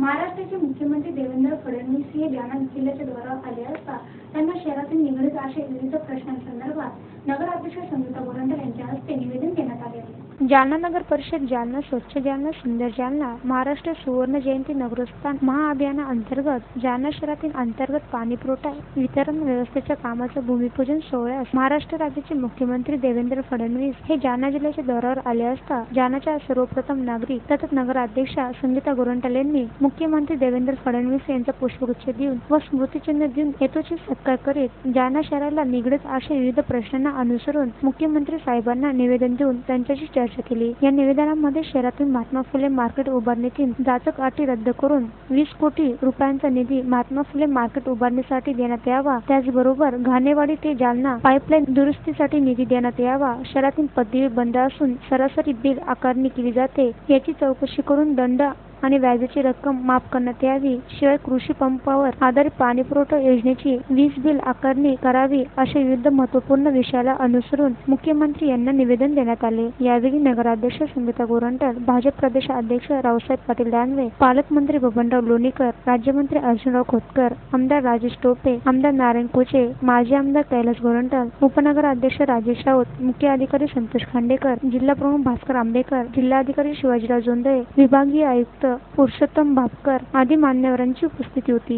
महाराष्ट्राचे मुख्यमंत्री देवेंद्र फडणवीस हे जालना जिल्ह्याच्या दौऱ्यावर आले असता त्यांना शहरातील निगडीत अशा विविध प्रश्नांसंदर्भात नगराध्यक्ष संगीता गोरंट्याल यांच्या हस्ते निवेदन देण्यात आले. जालना नगर परिषद जालना स्वच्छ जालना सुंदर जालना महाराष्ट्र सुवर्ण जयंती नगरोत्थान महाअभियानाअंतर्गत जालना शहरातील अंतर्गत पाणीपुरवठा वितरण व्यवस्थेच्या कामाचं भूमिपूजन सोहळ्यास महाराष्ट्र राज्याचे मुख्यमंत्री देवेंद्र फडणवीस हे जालना जिल्ह्याच्या दौऱ्यावर आले असता जालनाच्या सर्वप्रथम नागरिक तथा नगराध्यक्षा संगीता गोरंट्याल यांनी मुख्यमंत्री देवेंद्र फडणवीस यांचा पुष्पगुच्छ देऊन व स्मृतिचिन्ह देऊन यथोचित सत्कार करीत जालना शहराला निगडीत अशा विविध प्रश्नांना अनुसरून मुख्यमंत्री साहेबांना निवेदन देऊन त्यांच्याशी चर्चा केली. या निवेदनामध्ये शहरातील महात्मा फुले मार्केट उभारणीतील जाचक अटी रद्द करून 20 कोटी रुपयांचा निधी महात्मा फुले मार्केट उभारणीसाठी देण्यात यावा. त्याचबरोबर घाणेवाडी ते जालना पाईपलाईन दुरुस्तीसाठी निधी देण्यात यावा. शहरातील पदवी बंद असून सरासरी बिल आकारणी केली जाते याची चौकशी करून दंड आणि व्याजाची रक्कम माफ करण्यात यावी. शिवाय कृषी पंपावर आधारित पाणीपुरवठा योजनेची वीज बिल आकारणी करावी. अशा विविध महत्त्वपूर्ण विषयाला अनुसरून मुख्यमंत्री यांना निवेदन देण्यात आले. यावेळी नगराध्यक्ष संगीता गोरंट्याल, भाजप प्रदेश अध्यक्ष रावसाहेब पाटील दानवे, पालकमंत्री बबनराव लोणीकर, राज्यमंत्री अर्जुनराव खोतकर, आमदार राजेश टोपे, आमदार नारायण कोचे, माजी आमदार कैलास गोरंट्याल, उपनगराध्यक्ष राजेश राऊत, मुख्य अधिकारी संतोष खांडेकर, जिल्हा प्रमुख भास्कर आंबेकर, जिल्हाधिकारी शिवाजीराव जोंधळे, विभागीय आयुक्त पुरुषोत्तम भापकर आदी मान्यवरांची उपस्थिती होती.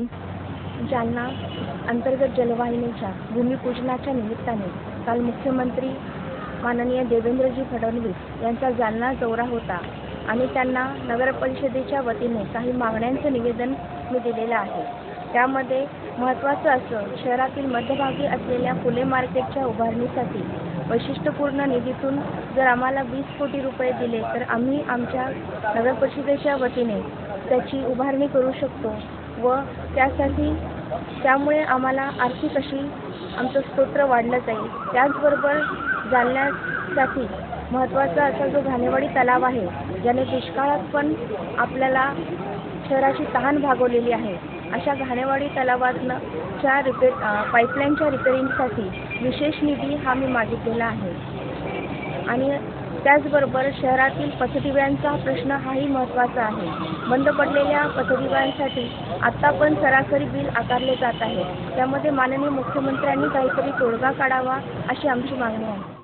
जालना अंतर्गत जलवाहिनीच्या भूमिपूजनाच्या निमित्ताने काल मुख्यमंत्री माननीय देवेंद्रजी फडणवीस यांचा जालना दौरा होता आणि त्यांना नगर परिषदेच्या वतीने काही मागण्यांचं निवेदन मी दिलेलं आहे. त्यामध्ये महत्त्वाचं असं शहरातील मध्यभागी असलेल्या फुले मार्केटच्या उभारणीसाठी वैशिष्ट्यपूर्ण निधीतून जर आम्हाला 20 कोटी रुपये दिले तर आम्ही आमच्या नगर परिषदेच्या वतीने त्याची उभारणी करू शकतो व त्यामुळे आम्हाला आर्थिक अशी आमचं स्तोत्र वाढलं जाईल. त्याचबरोबर जालन्यासाठी महत्त्वाचा असा जो घाणेवाडी तलाव आहे ज्याने दुष्काळात पण आपल्याला शहराची तहान भागवलेली आहे, अशा घाणेवाडी तलावातनं पाईपलाईनच्या रिपेरिंगसाठी विशेष निधी हा मी मागितलेला आहे. आणि त्याचबरोबर शहरातील पथदिव्यांचा प्रश्न हाही महत्त्वाचा आहे. बंद पडलेल्या पथदिव्यांसाठी आत्ता पण सरासरी बिल आकारले जात आहे. त्यामध्ये माननीय मुख्यमंत्र्यांनी काहीतरी तोडगा काढावा अशी आमची मागणी आहे.